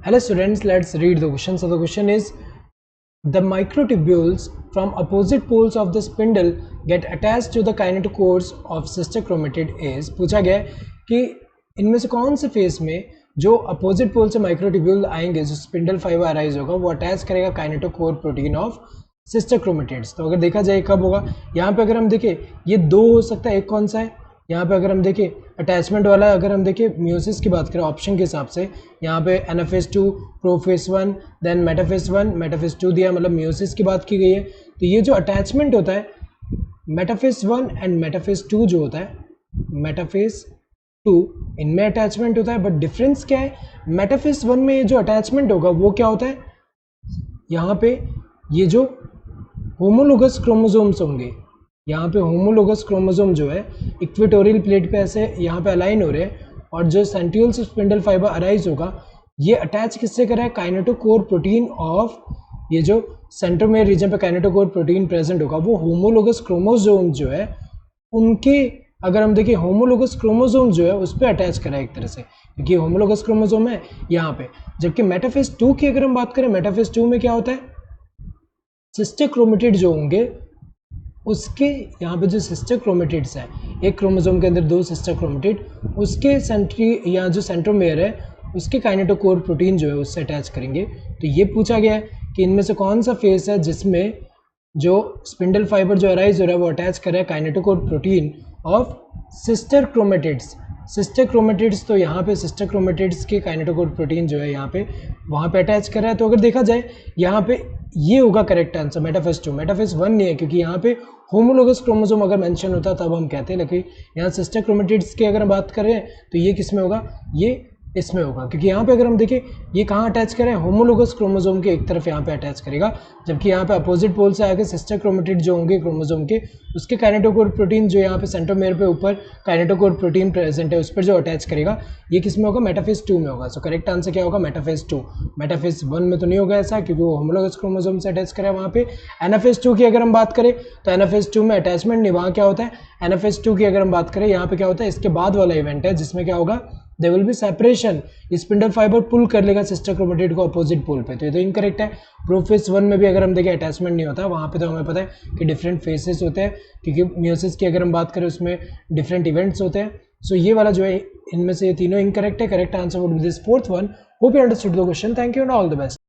Hello students, let's read the question. So the question is, the microtubules from opposite poles of the spindle get attached to the kinetochores of sister chromatid is पूछा गया है कि इनमें से कौन से face में जो अपोजिट पोल से माइक्रोट्यूब्यूल आएंगे, जो स्पिंडल फाइबर अराइज होगा, वो अटैच करेगा kinetochore protein of sister chromatids. तो अगर देखा जाए कब होगा, यहाँ पे अगर हम देखें ये दो हो सकता है, एक कौन सा है, यहाँ पे अगर हम देखें अटैचमेंट वाला, अगर हम देखें म्यूसिस की बात करें ऑप्शन के हिसाब से, यहाँ पे NF2 profess 1 then metaphase 1 metaphase 2 दिया, मतलब म्यूसिस की बात की गई है। तो ये जो अटैचमेंट होता है मेटाफेस 1 एंड मेटाफेस 2 जो होता है, मेटाफेस 2 इनमें अटैचमेंट होता है, बट डिफरेंस क्या है, मेटाफेस 1 में जो अटैचमेंट होगा वो क्या होता है, यहाँ पे ये जो होमोलोगस क्रोमोसोम्स होंगे, यहाँ पे होमोलोगस क्रोमोसोम जो है इक्वेटोरियल प्लेट पे ऐसे यहाँ पे अलाइन हो रहे हैं, और जो सेंट्रियोल से स्पिंडल फाइबर अराइज होगा ये अटैच किससे करा है, काइनेटोकोर प्रोटीन ऑफ, ये जो सेंट्रोमेयर रीजन पे काइनेटोकोर प्रोटीन प्रेजेंट होगा वो होमोलोगस क्रोमोसोम जो है उनके, अगर हम देखिए होमोलोगस क्रोमोसोम जो है उस पर अटैच करा है एक तरह से, क्योंकि होमोलोगस क्रोमोसोम है यहाँ पे। जबकि मेटाफेस 2 की अगर हम बात करें, मेटाफेस 2 में क्या होता है, सिस्टर क्रोमेटिड जो होंगे उसके, यहाँ पे जो सिस्टर क्रोमेटिड्स हैं, एक क्रोमोसोम के अंदर दो सिस्टर क्रोमेटिड, उसके सेंट्री या जो सेंट्रोमेयर है उसके काइनेटोकोर प्रोटीन जो है उससे अटैच करेंगे। तो ये पूछा गया है कि इनमें से कौन सा फेस है जिसमें जो स्पिंडल फाइबर जो अराइज हो रहा है वो अटैच कर रहा है kinetochore protein of sister chromatids. Sister chromatids, तो यहाँ पे सिस्टर क्रोमेटिड्स के काइनेटोकोर प्रोटीन जो है यहाँ पे वहाँ पे अटैच कर रहा है। तो अगर देखा जाए यहाँ पे ये होगा करेक्ट आंसर, मेटाफेस 2, मेटाफेस 1 नहीं है, क्योंकि यहाँ पे होमोलोगस क्रोमोसोम अगर मेंशन होता तब हम कहते हैं, लेकिन यहाँ सिस्टर क्रोमेटिड्स की अगर हम बात करें तो ये किस में होगा, ये इसमें होगा, क्योंकि यहाँ पे अगर हम देखें ये कहाँ अटैच करें, होमोलोगस क्रोमोसोम के एक तरफ यहाँ पे अटैच करेगा, जबकि यहाँ पे अपोजिट पोल से आके सिस्टर क्रोमेटिड जो होंगे क्रोमोसोम के, उसके काइनेटोकोर प्रोटीन जो यहाँ पे सेंट्रोमेयर पे ऊपर काइनेटोकोर प्रोटीन प्रेजेंट है उस पर जो अटैच करेगा, ये किस में होगा, मेटाफेस 2 में होगा। सो करेक्ट आंसर क्या होगा, मेटाफेस 2। मेटाफेस 1 में तो नहीं होगा ऐसा, क्योंकि वो होमोलोगस क्रोमोसोम से अटैच करें वहाँ पे। NF2 की अगर हम बात करें तो NF2 में अटैचमेंट नहीं, वहाँ क्या होता है, NF2 की अगर हम बात करें यहाँ पे क्या होता है, इसके बाद वाला इवेंट है जिसमें क्या होगा, there will be separation, spindle fibre pull कर लेगा सिस्टर क्रोमेटिड को अपोजिट पोल पे। तो ये तो इनकरेक्ट है। प्रोफेस 1 में भी अगर हम देखें अटैचमेंट नहीं होता, वहाँ पे तो हमें पता है कि डिफरेंट फेसेस होते हैं, क्योंकि म्यूसिस की अगर हम बात करें उसमें डिफरेंट इवेंट्स होते हैं। सो ये वाला जो है इनमें से ये तीनों इनकरेक्ट है। Correct answer would be this fourth one. Hope you understood the question. Thank you and all the best.